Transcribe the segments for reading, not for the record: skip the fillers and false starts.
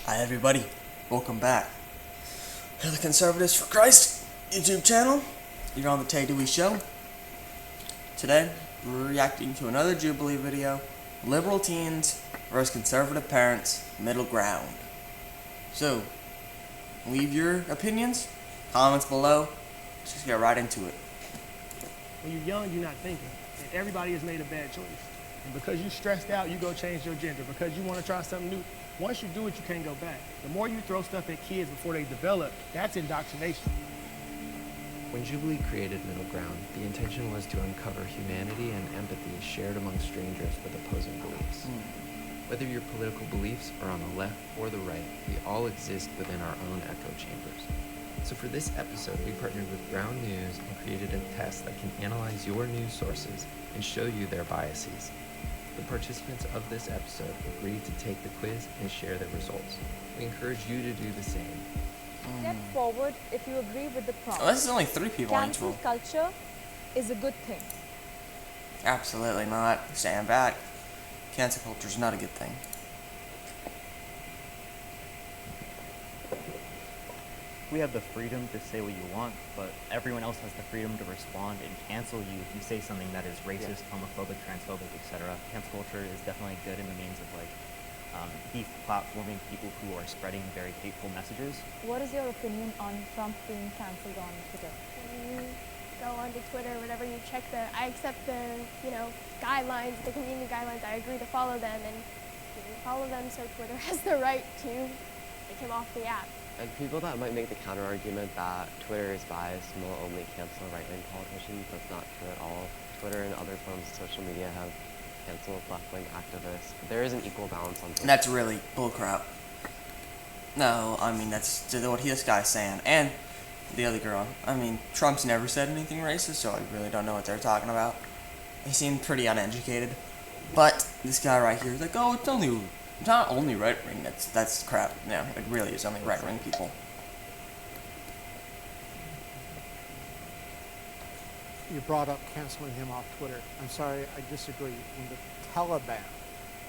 Hi everybody, welcome back to the Conservatives for Christ YouTube channel. You're on the Tay Dewey Show. Today, we're reacting to another Jubilee video, Liberal Teens versus Conservative Parents, Middle Ground. So, leave your opinions, comments below. Let's just get right into it. When you're young, you're not thinking. And everybody has made a bad choice. And because you're stressed out, you go change your gender. Because you want to try something new, once you do it, you can't go back. The more you throw stuff at kids before they develop, that's indoctrination. When Jubilee created Middle Ground, the intention was to uncover humanity and empathy shared among strangers with opposing beliefs. Whether your political beliefs are on the left or the right, we all exist within our own echo chambers. So for this episode, we partnered with Ground News and created a test that can analyze your news sources and show you their biases. The participants of this episode agreed to take the quiz and share their results. We encourage you to do the same. Step forward if you agree with the prompt. Oh, this is only 3 people on each Cancel one. culture is a good thing. Absolutely not. Stand back. Cancel culture is not a good thing. We have the freedom to say what you want, but everyone else has the freedom to respond and cancel you if you say something that is racist, homophobic, transphobic, etc. Cancel culture is definitely good in the means of deplatforming people who are spreading very hateful messages. What is your opinion on Trump being cancelled on Twitter? You go onto Twitter, whenever you check I accept the, guidelines, the community guidelines, I agree to follow them, and you can follow them, so Twitter has the right to take him off the app. And people that might make the counter-argument that Twitter is biased and will only cancel right-wing politicians, that's not true at all. Twitter and other forms of social media have canceled left-wing activists. There is an equal balance on Twitter. That's really bullcrap. No, I mean, that's what this guy's saying. And the other girl. I mean, Trump's never said anything racist, so I really don't know what they're talking about. He seemed pretty uneducated. But this guy right here is like, oh, it's not only right-wing, that's crap. No, it really is only right-wing people. You brought up canceling him off Twitter. I'm sorry, I disagree. When the Taliban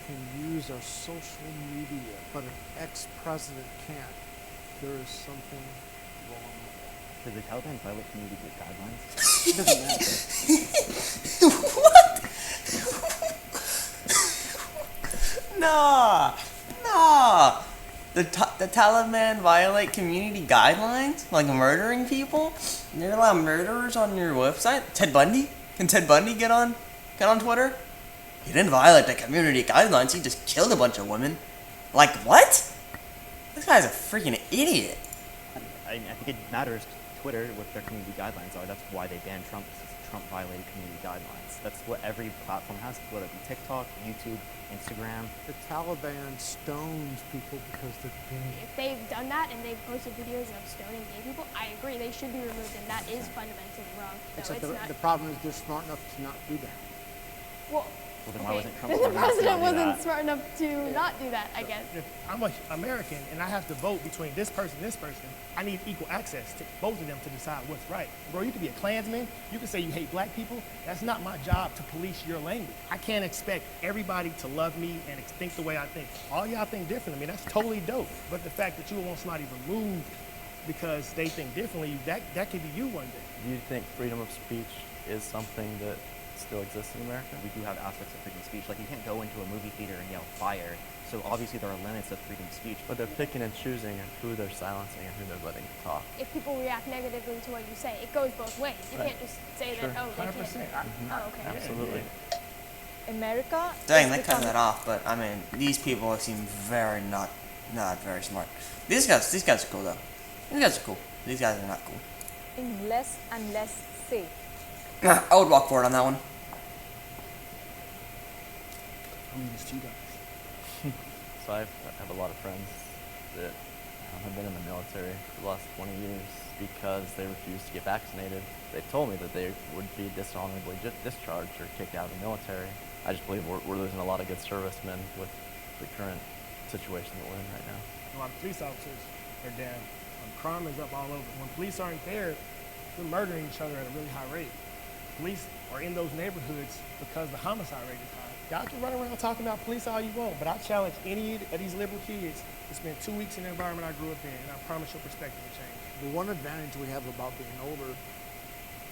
can use our social media, but an ex-president can't, there is something wrong with Does the Taliban violate community guidelines? it. It doesn't matter. What? Nah. The Taliban violate community guidelines? Like murdering people? You're allowed murderers on your website? Ted Bundy? Can Ted Bundy get on Twitter? He didn't violate the community guidelines, he just killed a bunch of women. Like, what? This guy's a freaking idiot. I think it matters to Twitter what their community guidelines are. That's why they banned Trump. Trump violated community guidelines. That's what every platform has, whether it be TikTok, YouTube, Instagram. The Taliban stones people because they're gay. If they've done that and they've posted videos of stoning gay people, I agree, they should be removed, and that is fundamentally wrong. So Except it's not. the problem is they're smart enough to not do that. Well, Then why wasn't Trump then the smart enough to not president do wasn't that? smart enough to not do that, I guess. If I'm an American and I have to vote between this person, I need equal access to both of them to decide what's right. Bro, you could be a Klansman, you can say you hate black people. That's not my job to police your language. I can't expect everybody to love me and think the way I think. All y'all think differently. I mean, that's totally dope. But the fact that you want somebody removed because they think differently, that could be you one day. Do you think freedom of speech is something that still exists in America? We do have aspects of freedom of speech. Like, you can't go into a movie theater and yell fire. So obviously there are limits of freedom of speech. But they're picking and choosing who they're silencing and who they're letting talk. If people react negatively to what you say, it goes both ways. You Right. can't just say Sure. that, oh, they 100%. can't. Oh, okay. Absolutely. America Dang, is they cut becoming that off, but I mean, these people seem very not very smart. These guys are cool though. These guys are cool. These guys are not cool. less and less safe. I would walk forward on that one. I mean, it's you guys. So I have a lot of friends that have been in the military for the last 20 years because they refused to get vaccinated. They told me that they would be dishonorably discharged or kicked out of the military. I just believe we're losing a lot of good servicemen with the current situation that we're in right now. A lot of police officers are down. Crime is up all over. When police aren't there, we're murdering each other at a really high rate. Police are in those neighborhoods because the homicide rate is high. Y'all can run around talking about police all you want, but I challenge any of these liberal kids to spend 2 weeks in the environment I grew up in, and I promise your perspective will change. The one advantage we have about being older,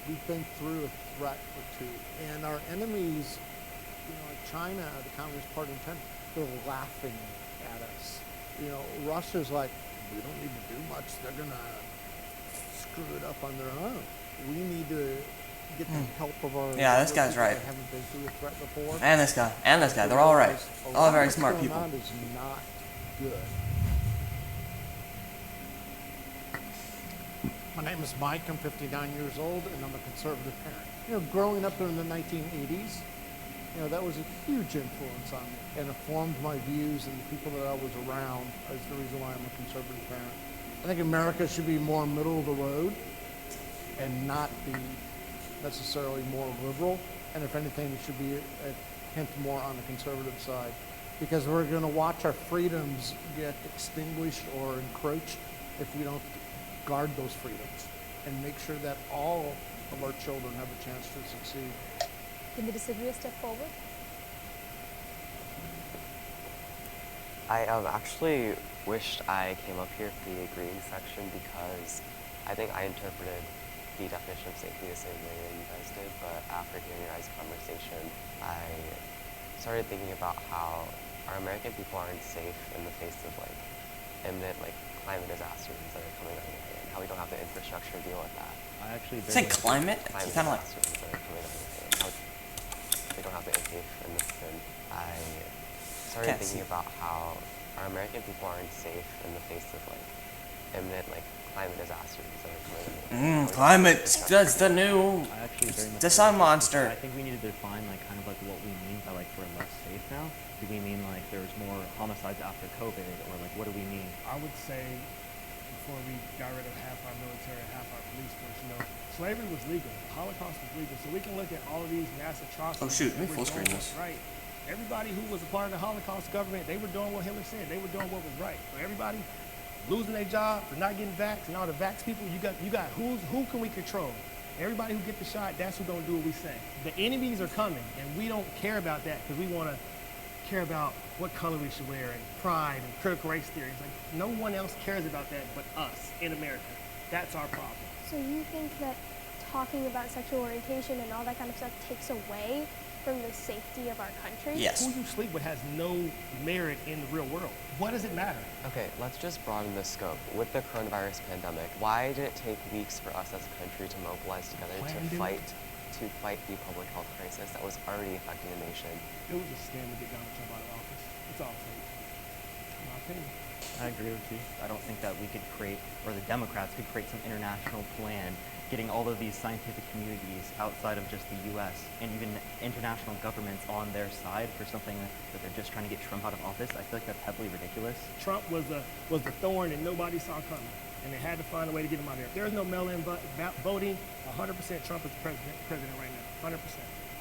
we've been through a threat or two. And our enemies, like China, the Communist Party in China, they're laughing at us. Russia's like, we don't need to do much. They're going to screw it up on their own. We need to get the help of our... Yeah, this guy's right. That haven't been through a threat before. And this guy. They're all right. All very smart people. What's going on is not good. My name is Mike. I'm 59 years old, and I'm a conservative parent. Growing up in the 1980s, that was a huge influence on me, and it formed my views, and the people that I was around is the reason why I'm a conservative parent. I think America should be more middle of the road and not be necessarily more liberal, and if anything, it should be a hint more on the conservative side, because we're going to watch our freedoms get extinguished or encroached if we don't guard those freedoms and make sure that all of our children have a chance to succeed. Can the disagree a step forward? I actually wished I came up here for the agreeing section because I think I interpreted the definition of safety the same way that you guys did, but after hearing your guys' conversation, I started thinking about how our American people aren't safe in the face of imminent climate disasters that are coming our way, and how we don't have the infrastructure to deal with that. I actually Say climate? Climate Kind of disasters that are coming our way, and how we don't have the safe in this. And I started Can't thinking see. about how our American people aren't safe in the face of imminent climate disasters that are coming our way. How we don't Climate. have the That's the new. I actually very much The agree sun with you. monster. I think we need to define kind of what we mean by we're less safe now. Do we mean there's more homicides after COVID, or what do we mean? I would say, before we got rid of half our military and half our police force, slavery was legal, Holocaust was legal, so we can look at all of these mass atrocities. Oh, shoot, let me that full we're screen doing this. what's right. Everybody who was a part of the Holocaust government, they were doing what Hitler said. They were doing what was right. So everybody losing their job for not getting vaxxed, and all the vax people, you got who can we control? Everybody who gets the shot, that's who's gonna do what we say. The enemies are coming, and we don't care about that because we want to care about what color we should wear and pride and critical race theories. No one else cares about that but us in America. That's our problem. So you think that talking about sexual orientation and all that kind of stuff takes away from the safety of our country? Yes. Who you sleep with has no merit in the real world. What does it matter? Okay, let's just broaden the scope. With the coronavirus pandemic, why did it take weeks for us as a country to mobilize together to fight the public health crisis that was already affecting the nation? It was a scam to get Donald Trump out of office. It's all fake. In my opinion. I agree with you. I don't think that we could create, or the Democrats could create some international plan, getting all of these scientific communities outside of just the U.S. and even international governments on their side for something that they're just trying to get Trump out of office. I feel like that's heavily ridiculous. Trump was the thorn that nobody saw coming, and they had to find a way to get him out of there. If there's no mail-in voting, 100% Trump is president right now, 100%.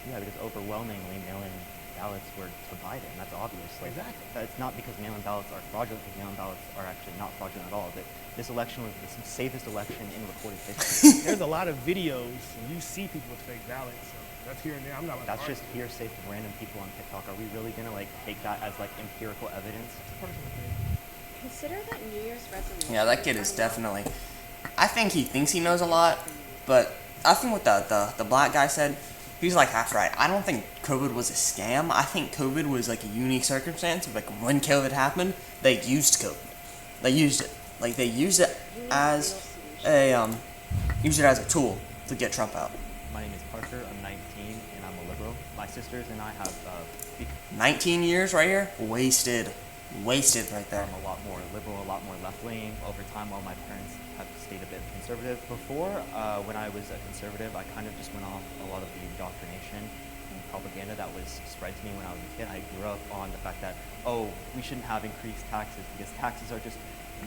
Yeah, because overwhelmingly mail-in ballots were to Biden. That's obvious. Exactly. It's not because mail-in ballots are fraudulent, because mail-in ballots are actually not fraudulent at all. That this election was the safest election in recorded history. There's a lot of videos, and you see people with fake ballots. So that's here and there. I'm not. That's just hearsay from random people on TikTok. Are we really gonna take that as empirical evidence? Personal thing. Consider that New Year's resolution. Yeah, that kid is definitely. I think he thinks he knows a lot, but I think what the black guy said, he's half right. I don't think COVID was a scam. I think COVID was a unique circumstance. When COVID happened, they used COVID. They used it. They used it as a tool to get Trump out. My name is Parker. I'm 19 and I'm a liberal. My sisters and I have 19 years right here, wasted right there. I'm a lot more liberal, a lot more left-leaning. Over time, while my parents have stayed a bit conservative. Before, when I was a conservative, I kind of just went off a lot of the indoctrination and propaganda that was spread to me when I was a kid. I grew up on the fact that, we shouldn't have increased taxes because taxes are just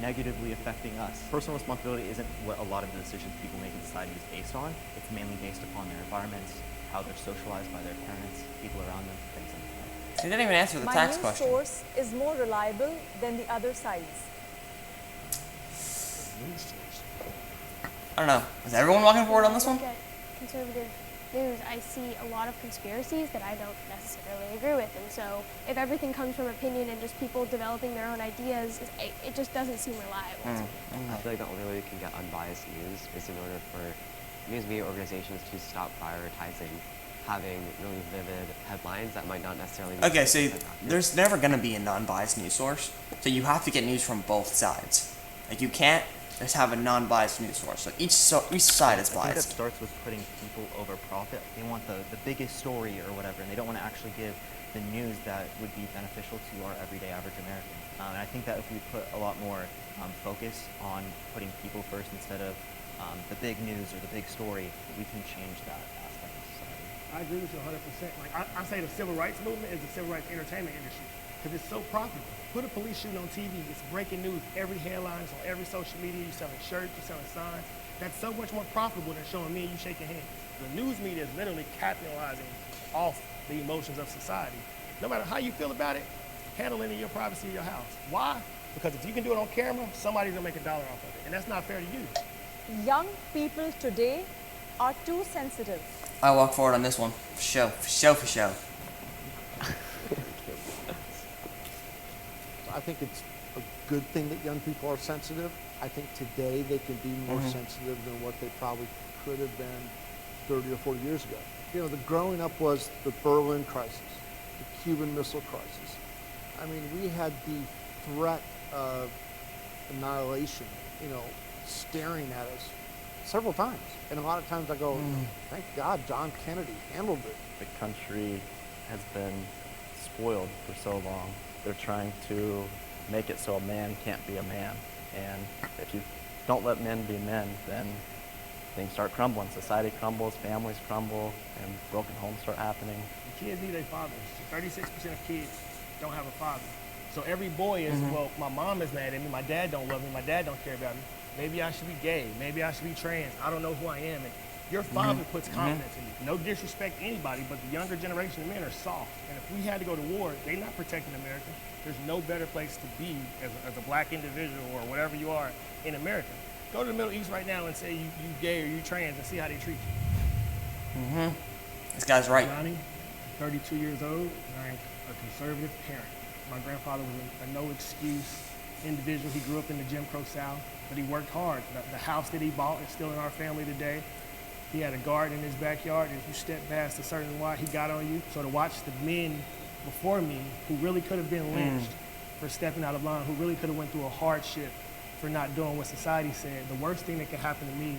negatively affecting us. Personal responsibility isn't what a lot of the decisions people make in society is based on. It's mainly based upon their environments, how they're socialized by their parents, people around them, things like that. He didn't even answer the My tax news question. source is more reliable than the other sides. News source. I don't know. Is everyone walking forward on this one? Look at conservative news, I see a lot of conspiracies that I don't necessarily agree with. And so if everything comes from opinion and just people developing their own ideas, it just doesn't seem reliable to me. I feel like the only way we can get unbiased news is in order for news media organizations to stop prioritizing having really vivid headlines that might not necessarily be Okay, so accurate. there's never going to be a non-biased news source, so you have to get news from both sides. Like, you can't just have a non-biased news source. So each side is I think that biased. starts with putting people over profit. They want the biggest story or whatever, and they don't want to actually give the news that would be beneficial to our everyday average American. And I think that if we put a lot more focus on putting people first instead of the big news or the big story, we can change that aspect of society. I agree with you 100%. Like I say the civil rights movement is the civil rights entertainment industry because it's so profitable. Put a police shooting on TV, it's breaking news, every headline, it's on every social media, you're selling shirts, you're selling signs. That's so much more profitable than showing me and you shaking hands. The news media is literally capitalizing off the emotions of society. No matter how you feel about it, handle it in your privacy of your house. Why? Because if you can do it on camera, somebody's gonna make $1 off of it, and that's not fair to you. Young people today are too sensitive. I walk forward on this one. For show. For show, for show. I think it's a good thing that young people are sensitive. I think today they can be more sensitive than what they probably could have been 30 or 40 years ago. You know, the growing up was the Berlin crisis, the Cuban Missile Crisis. I mean, we had the threat of annihilation, you know, staring at us several times. And a lot of times I go, thank God John Kennedy handled it. The country has been spoiled for so long. They're trying to make it so a man can't be a man. And if you don't let men be men, then things start crumbling. Society crumbles, families crumble, and broken homes start happening. Kids need their fathers. 36% of kids don't have a father. So every boy is, well, my mom is mad at me, my dad don't love me, my dad don't care about me. Maybe I should be gay, maybe I should be trans, I don't know who I am. And your father puts confidence in you. No disrespect to anybody, but the younger generation of men are soft. And if we had to go to war, they're not protecting America. There's no better place to be as a black individual or whatever you are in America. Go to the Middle East right now and say you gay or you trans and see how they treat you. This guy's right. Johnny, 32 years old, and I'm a conservative parent. My grandfather was a no-excuse individual. He grew up in the Jim Crow South, but he worked hard. The house that he bought is still in our family today. He had a garden in his backyard, and if you step past a certain line, he got on you. So to watch the men before me who really could have been lynched for stepping out of line, who really could have went through a hardship for not doing what society said, the worst thing that can happen to me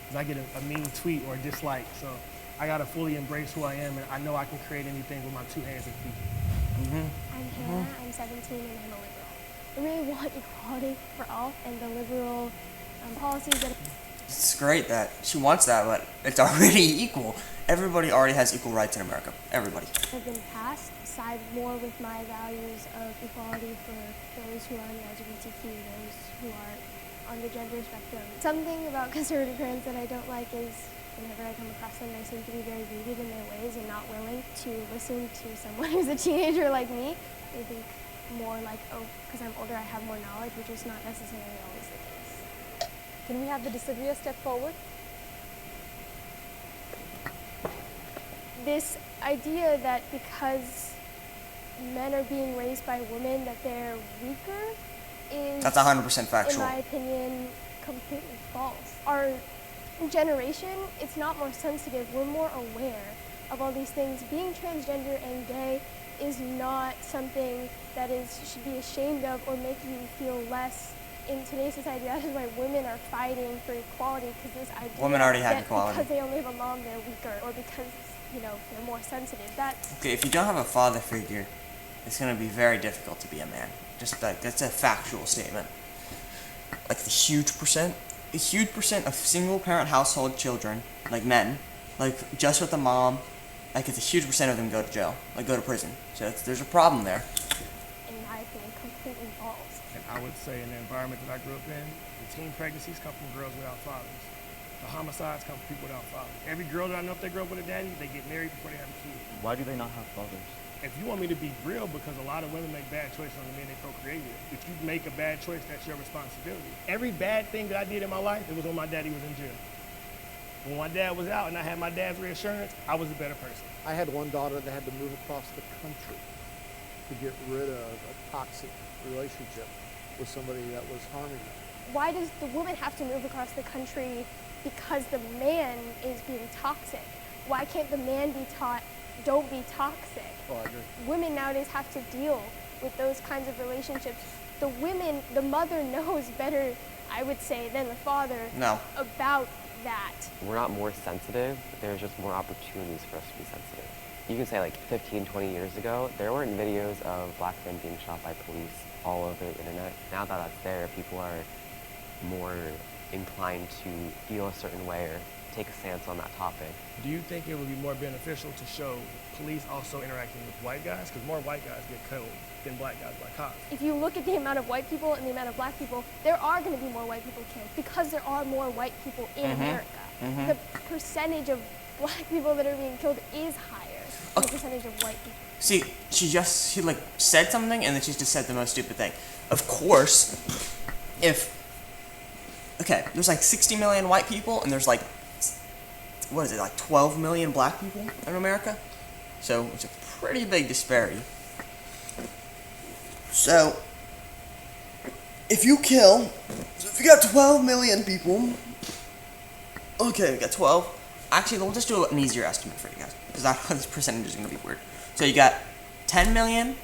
is I get a mean tweet or a dislike. So I gotta fully embrace who I am, and I know I can create anything with my 2 hands and feet. I'm Hannah, I'm 17, and I'm a liberal. I really want equality for all, and the liberal policies that It's great that she wants that, but it's already equal. Everybody already has equal rights in America. Everybody. have been passed side more with my values of equality for those who are on the LGBTQ, those who are on the gender spectrum. Something about conservative parents that I don't like is whenever I come across them, they seem to be very rigid in their ways and not willing to listen to someone who's a teenager like me. They think more like, oh, because I'm older, I have more knowledge, which is not necessarily always the case. Can we have the disagreeer step forward? This idea that because men are being raised by women that they're weaker is, That's 100% in factual. my opinion, completely false. Our generation, it's not more sensitive, we're more aware of all these things. Being transgender and gay is not something that should be ashamed of or make you feel less in today's society. That is why women are fighting for equality, because this idea Women already have that equality. because they only have a mom, they're weaker, or because, you know, they're more sensitive. That's Okay, if you don't have a father figure, it's going to be very difficult to be a man. Just like, that's a factual statement. Like the huge percent of single parent household children, like men, like just with a mom, like it's a huge percent of them go to jail, like go to prison. So there's a problem there. in my opinion, completely false. And I would say in the environment that I grew up in, the teen pregnancies come from girls without fathers. The homicides come from people without fathers. Every girl that I know, if they grow up with a daddy, they get married before they have a kid. Why do they not have fathers? If you want me to be real, because a lot of women make bad choices on the men they procreate with. If you make a bad choice, that's your responsibility. Every bad thing that I did in my life, it was when my daddy was in jail. When my dad was out and I had my dad's reassurance, I was a better person. I had one daughter that had to move across the country to get rid of a toxic relationship with somebody that was harming her. Why does the woman have to move across the country because the man is being toxic? Why can't the man be taught, don't be toxic? Oh, I agree. Women nowadays have to deal with those kinds of relationships. The mother knows better, I would say, than the father about that. We're not more sensitive, there's just more opportunities for us to be sensitive. You can say like 15, 20 years ago, there weren't videos of black men being shot by police all over the internet. Now that that's there, people are more inclined to feel a certain way or take a stance on that topic. Do you think it would be more beneficial to show police also interacting with white guys? Because more white guys get killed than black guys by cops. If you look at the amount of white people and the amount of black people, there are going to be more white people killed because there are more white people in America. The percentage of black people that are being killed is higher than the percentage of white people. See, she like said something and then she just said the most stupid thing. Of course, there's like 60 million white people and there's like, what is it, like 12 million black people in America? So it's a pretty big disparity. So, if you got 12 million people, okay, we got 12. Actually, we'll just do an easier estimate for you guys, because I know this percentage is going to be weird. So you got 10 million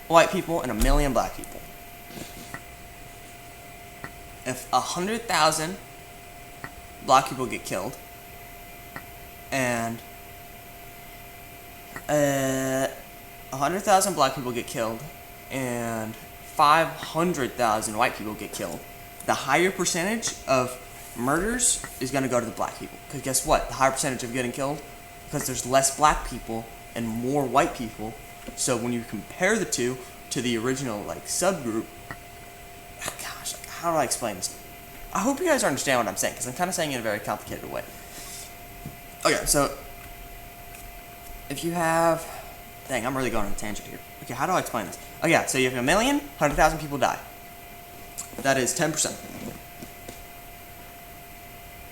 white people and 1 million black people. If 100,000 black people get killed, and 100,000 black people get killed, and 500,000 white people get killed, the higher percentage of murders is going to go to the black people. Because guess what? The higher percentage of getting killed, because there's less black people and more white people. So when you compare the two to the original like subgroup, gosh, how do I explain this? I hope you guys understand what I'm saying, because I'm kind of saying it in a very complicated way. Okay, so if you have, dang, I'm really going on a tangent here. Okay, how do I explain this? Oh yeah, so you have 1 million, 100,000 people die. That is 10%.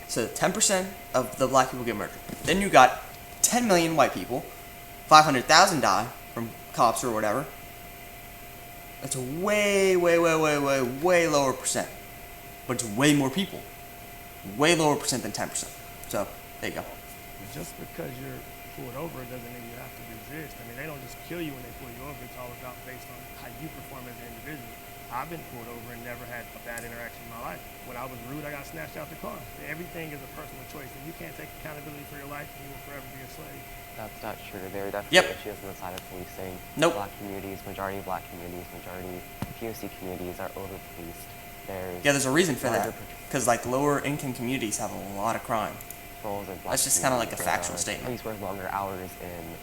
So 10% of the black people get murdered. Then you got 10 million white people, 500,000 die from cops or whatever. That's a way lower percent. But it's way more people. Way lower percent than 10%. So, there you go. Just because you're pulled over doesn't mean you have to resist. I mean, they don't just kill you when they pull you over. It's all about based on how you perform as an individual. I've been pulled over and never had a bad interaction in my life. When I was rude, I got snatched out the car. Everything is a personal choice. If you can't take accountability for your life, you will forever be a slave. That's not true. There are definitely issues on the side of policing. Black communities, majority black communities, majority POC communities are over-policed. There's a reason for that. Because like lower income communities have a lot of crime. That's just kind of like a factual statement. Police work longer hours in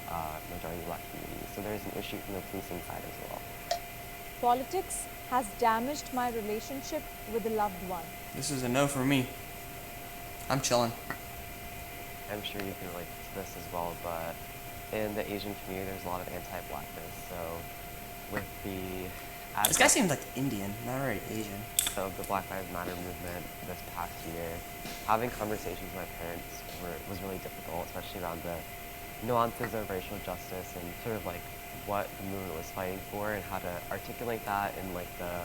majority black communities. So there's an issue from the policing side as well. Politics has damaged my relationship with a loved one. This is a no for me. I'm chilling. I'm sure you can relate to this as well, but in the Asian community, there's a lot of anti-blackness. So with the this guy seems like Indian, not very Asian. So the Black Lives Matter movement this past year, having conversations with my parents was really difficult, especially around the nuances of racial justice and sort of like what the movement was fighting for and how to articulate that in like the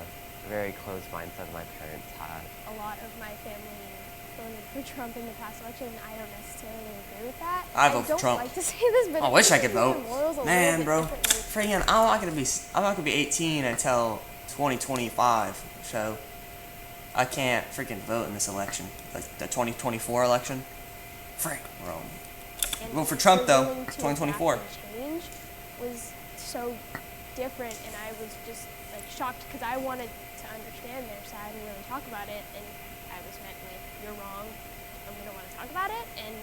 very closed mindset my parents had. A lot of my family voted for Trump in the past election, and I don't necessarily agree with that. I vote for Trump. I don't like to say this, but I wish I could vote. Man, bro, differently. freaking, I'm not gonna be 18 until 2025, so I can't freaking vote in this election, like the 2024 election. Frick, bro. Vote for Trump though, 2024. Change was so different, and I was just like shocked because I wanted to understand their side and really talk about it, and I was met with, you're wrong, and we don't want to talk about it, and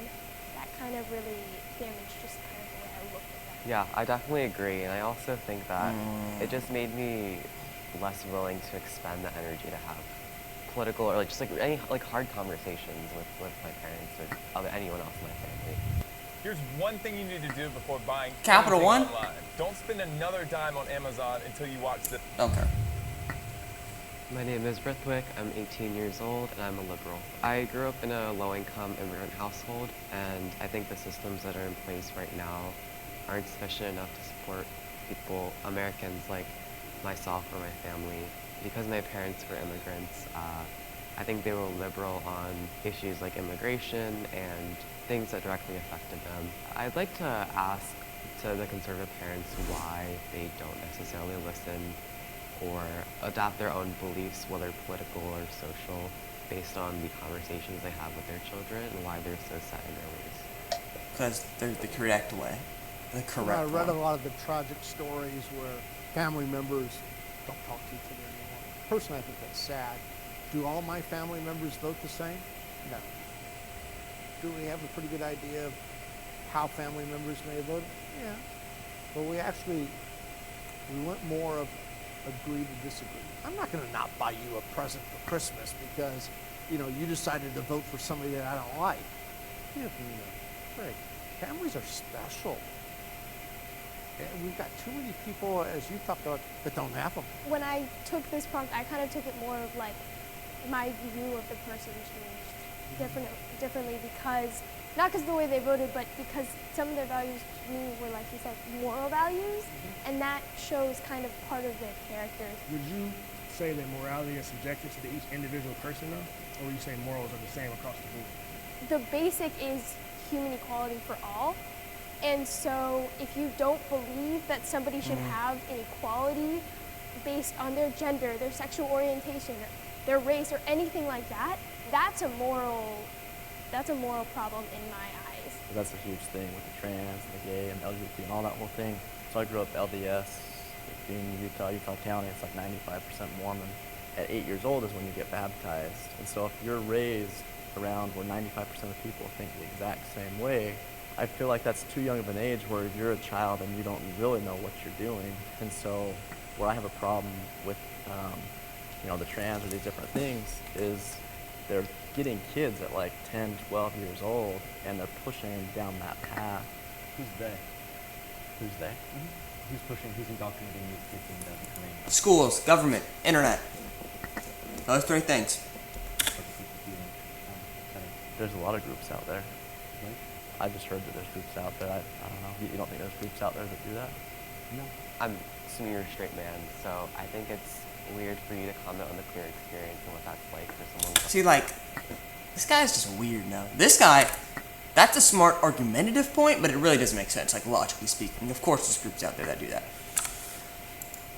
that kind of really damaged just kind of the way I looked at that. Yeah, I definitely agree, and I also think that it just made me less willing to expend the energy to have political or like just like any like hard conversations with my parents or anyone else in my family. Here's one thing you need to do before buying Capital One online. Don't spend another dime on Amazon until you watch the. Okay. My name is Brithwick. I'm 18 years old and I'm a liberal. I grew up in a low-income immigrant household, and I think the systems that are in place right now aren't sufficient enough to support people, Americans like myself or my family. Because my parents were immigrants, I think they were liberal on issues like immigration and things that directly affected them. I'd like to ask to the conservative parents why they don't necessarily listen or adopt their own beliefs, whether political or social, based on the conversations they have with their children, and why they're so set in their ways. Because they're the correct way. The correct I read one. a lot of the tragic stories where family members don't talk to each other anymore. Personally, I think that's sad. Do all my family members vote the same? No. Do we have a pretty good idea of how family members may have voted? Yeah. But we went more of agree to disagree. I'm not going to not buy you a present for Christmas because, you decided to vote for somebody that I don't like. Great. Families are special. And we've got too many people, as you talked about, that don't have them. When I took this prompt, I kind of took it more of like my view of the person changed differently because, not because of the way they voted, but because some of their values to me were, like you said, moral values, and that shows kind of part of their characters. Would you say that morality is subjective to each individual person, though? Or would you say morals are the same across the board? The basic is human equality for all. And so if you don't believe that somebody should have an equality based on their gender, their sexual orientation, their race, or anything like that, that's a moral problem in my eyes. That's a huge thing with the trans and the gay and LGBT and all that whole thing. So I grew up LDS, being in Utah County, it's like 95% Mormon. At 8 years old is when you get baptized. And so if you're raised around where 95% of people think the exact same way, I feel like that's too young of an age where you're a child and you don't really know what you're doing. And so where I have a problem with the trans or these different things is they're getting kids at like 10, 12 years old and they're pushing them down that path. Who's they? Who's they? Who's indoctrinating these kids into becoming Schools, government, internet. Those three things. There's a lot of groups out there. I just heard that there's groups out there. I don't know. You don't think there's groups out there that do that? No. I'm assuming you're a straight man, so I think it's weird for you to comment on the queer experience and what that's like for someone. See, this guy's just weird now. This guy, that's a smart argumentative point, but it really doesn't make sense, logically speaking. Of course there's groups out there that do that.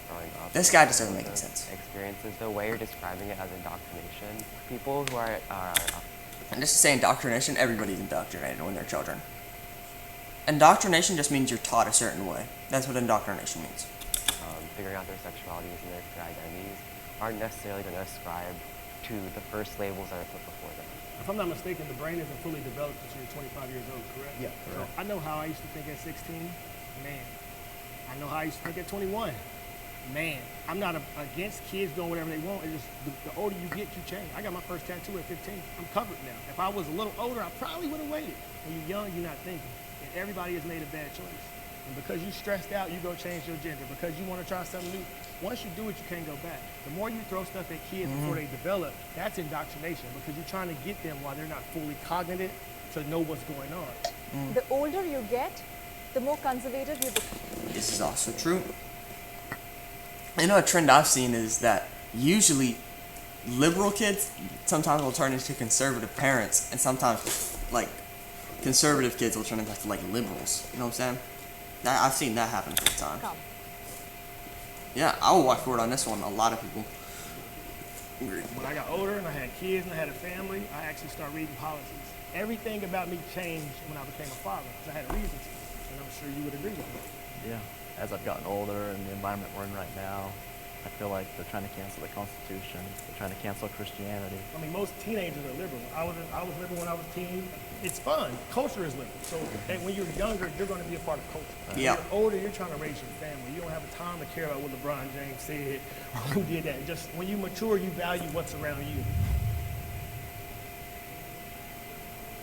Growing up, This guy just doesn't make any sense. Experiences, the way you're describing it as indoctrination, people who are And just to say indoctrination, everybody's indoctrinated when they're children. Indoctrination just means you're taught a certain way. That's what indoctrination means. figuring out their sexualities and their queer identities aren't necessarily going to ascribe to the first labels that are put before them. If I'm not mistaken, the brain isn't fully developed until you're 25 years old, correct? Yeah, So correct. I know how I used to think at 16. Man. I know how I used to think at 21. Man. I'm not against kids doing whatever they want. It's just the older you get, you change. I got my first tattoo at 15. I'm covered now. If I was a little older, I probably would have waited. When you're young, you're not thinking. And everybody has made a bad choice. And because you're stressed out, you go change your gender. Because you want to try something new, once you do it, you can't go back. The more you throw stuff at kids before they develop, that's indoctrination because you're trying to get them while they're not fully cognitive to know what's going on. The older you get, the more conservative you become. This is also true. A trend I've seen is that usually liberal kids sometimes will turn into conservative parents, and sometimes conservative kids will turn into liberals. You know what I'm saying? I've seen that happen all the time. Come. Yeah, I will walk forward on this one. A lot of people agree. When I got older and I had kids and I had a family, I actually started reading policies. Everything about me changed when I became a father because I had a reason to. And I'm sure you would agree with me. Yeah. As I've gotten older and the environment we're in right now, I feel like they're trying to cancel the Constitution. They're trying to cancel Christianity. I mean, most teenagers are liberal. I was liberal when I was a teen. It's fun. Culture is liberal. So when you're younger, you're going to be a part of culture. Yeah. When you're older, you're trying to raise your family. You don't have the time to care about what LeBron James said or who did that. Just when you mature, you value what's around you.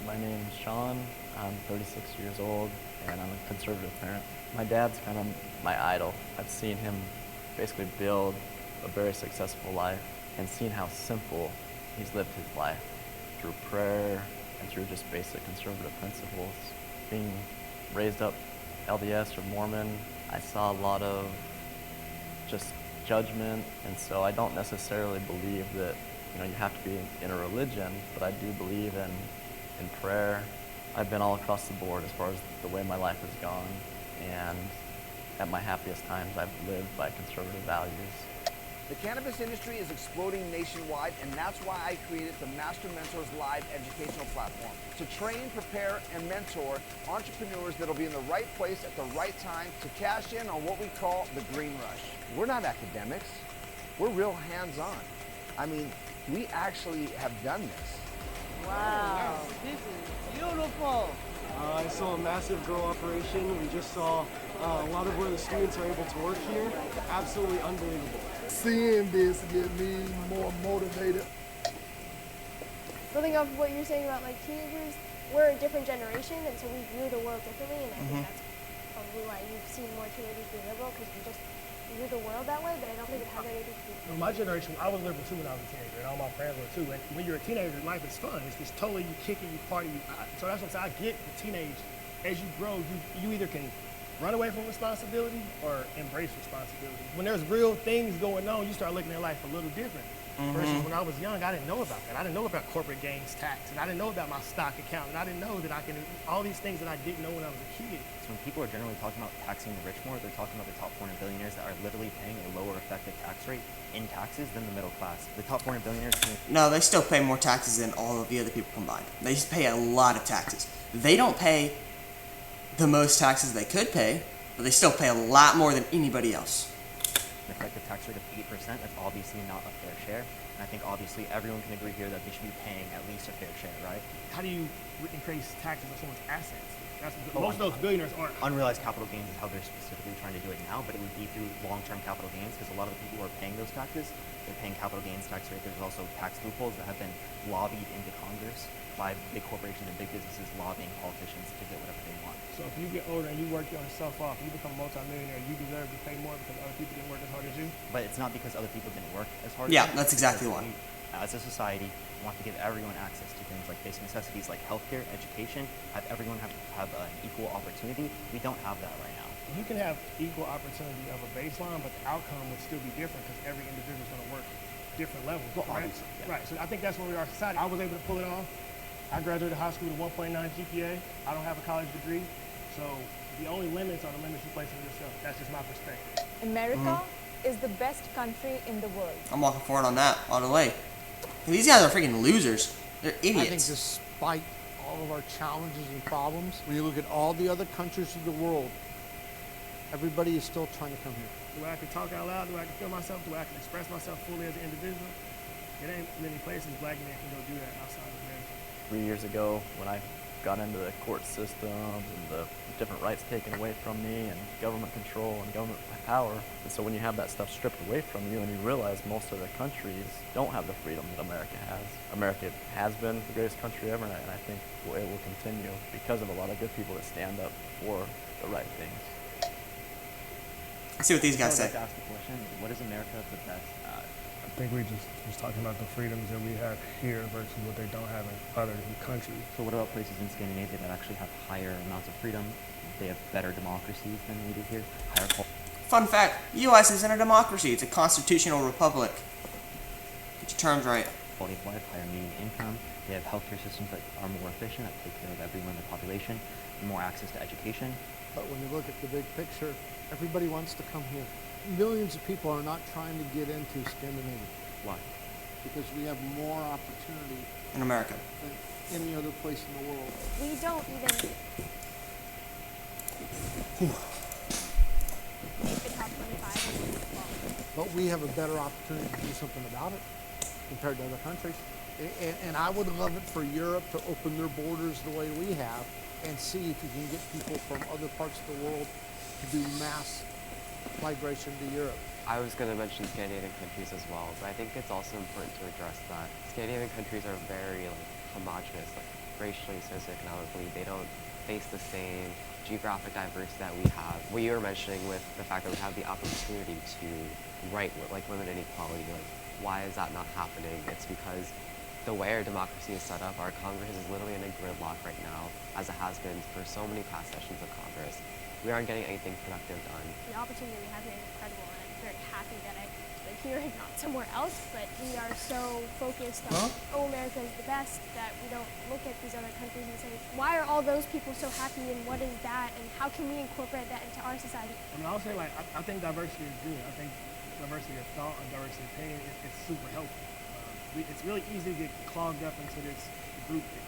My name is Sean. I'm 36 years old, and I'm a conservative parent. My dad's kind of my idol. I've seen him basically build a very successful life, and seeing how simple he's lived his life through prayer and through just basic conservative principles. Being raised up LDS or Mormon, I saw a lot of just judgment, and so I don't necessarily believe that you have to be in a religion, but I do believe in prayer. I've been all across the board as far as the way my life has gone, and at my happiest times I've lived by conservative values. The cannabis industry is exploding nationwide, and that's why I created the Master Mentors Live educational platform to train, prepare, and mentor entrepreneurs that'll be in the right place at the right time to cash in on what we call the green rush. We're not academics. We're real hands-on. I mean, we actually have done this. Wow, this is beautiful. I saw a massive grow operation. We just saw a lot of where the students are able to work here. Absolutely unbelievable. Seeing this get me more motivated. Building off of what you're saying about like teenagers, we're a different generation, and so we view the world differently, and I think that's probably why you've seen more teenagers be liberal, because we just view the world that way, but I don't think it has anything to do with My generation, I was liberal too when I was a teenager, and all my friends were too. And when you're a teenager, life is fun. It's just totally you kicking, you party. So that's what I'm saying. I get the teenage. As you grow, you either can run away from responsibility or embrace responsibility. When there's real things going on, you start looking at life a little different. Versus when I was young, I didn't know about that. I didn't know about corporate gains tax, and I didn't know about my stock account, and I didn't know that I can do all these things that I didn't know when I was a kid. So when people are generally talking about taxing the rich more, they're talking about the top 400 billionaires that are literally paying a lower effective tax rate in taxes than the middle class. The top 400 billionaires No, they still pay more taxes than all of the other people combined. They just pay a lot of taxes. They don't pay the most taxes they could pay, but they still pay a lot more than anybody else. An effective tax rate of 8%, that's obviously not a fair share. And I think obviously everyone can agree here that they should be paying at least a fair share, right? How do you increase taxes on someone's assets? Most of those billionaires aren't. Unrealized capital gains is how they're specifically trying to do it now, but it would be through long-term capital gains, because a lot of the people who are paying those taxes, they're paying capital gains tax rate. There's also tax loopholes that have been lobbied into Congress by big corporations and big businesses lobbying politicians to get whatever they want. So if you get older and you work yourself off, you become a multimillionaire, you deserve to pay more because other people didn't work as hard as you? But it's not because other people didn't work as hard Yeah, as you. that's exactly why. As a society, we want to give everyone access to things like basic necessities like healthcare, education, have everyone have an equal opportunity. We don't have that right now. You can have equal opportunity of a baseline, but the outcome would still be different because every individual is going to work different levels. Well, right? obviously, yeah. Right. So I think that's where we are as a society. I was able to pull it off. I graduated high school with 1.9 GPA. I don't have a college degree. So the only limits are the limits you place on yourself. That's just my perspective. America is the best country in the world. I'm walking forward on that all the way. These guys are freaking losers. They're idiots. I think despite all of our challenges and problems, when you look at all the other countries of the world, everybody is still trying to come here. The way I can talk out loud, the way I can feel myself, the way I can express myself fully as an individual, it ain't many places black men can go do that outside of America. 3 years ago, when I got into the court system and the different rights taken away from me and government control and government power. And so when you have that stuff stripped away from you and you realize most of the countries don't have the freedom that America has. America has been the greatest country ever, and I think it will continue because of a lot of good people that stand up for the right things. I see what these guys say. I'd like to ask the question, what is America the best at? I think we just was talking about the freedoms that we have here versus what they don't have in other countries. So what about places in Scandinavia that actually have higher amounts of freedom? They have better democracies than we do here. Higher Fun fact, U.S. isn't a democracy, it's a constitutional republic. Get your terms right. Quality of life, higher median income. They have healthcare systems that are more efficient, that take care of everyone in the population, more access to education. But when you look at the big picture, everybody wants to come here. Millions of people are not trying to get into Scandinavia. Why? Because we have more opportunity In America. than any other place in the world. We don't even make the top 25. But we have a better opportunity to do something about it compared to other countries. And I would love it for Europe to open their borders the way we have and see if you can get people from other parts of the world to do mass migration to Europe. I was going to mention Scandinavian countries as well, but I think it's also important to address that Scandinavian countries are very homogenous, racially, socioeconomically. They don't face the same geographic diversity that we have. What you were mentioning with the fact that we have the opportunity to write women inequality, why is that not happening? It's because the way our democracy is set up, our Congress is literally in a gridlock right now, as it has been for so many past sessions of Congress. We aren't getting anything productive done. The opportunity we have here is incredible, and I'm very happy that I live here and not somewhere else, but we are so focused on, oh, America is the best, that we don't look at these other countries and say, why are all those people so happy, and what is that, and how can we incorporate that into our society? I mean, I'll say, like, I think diversity is good. I think diversity of thought and diversity of opinion is super helpful. It's really easy to get clogged up into this group thing.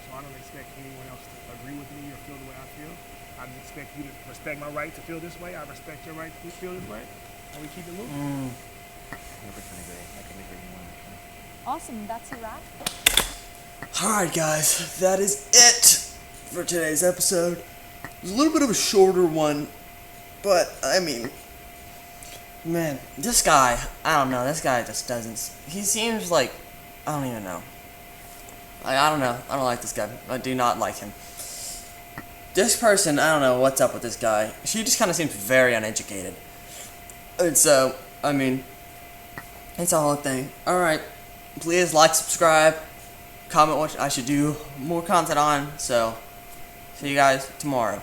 So I don't expect anyone else to agree with me or feel the way I feel. I just expect you to respect my right to feel this way. I respect your right to feel this way. And we keep it moving. 100% agree. I couldn't agree more. Awesome, that's a wrap. Alright guys, that is it for today's episode. It was a little bit of a shorter one, but I mean, man, this guy, I don't know, this guy just doesn't, he seems like, I don't even know. Like, I don't know, I don't like this guy. I do not like him. This person, I don't know what's up with this guy. She just kind of seems very uneducated. And so, I mean, it's a whole thing. Alright, please like, subscribe, comment what I should do more content on. So, see you guys tomorrow.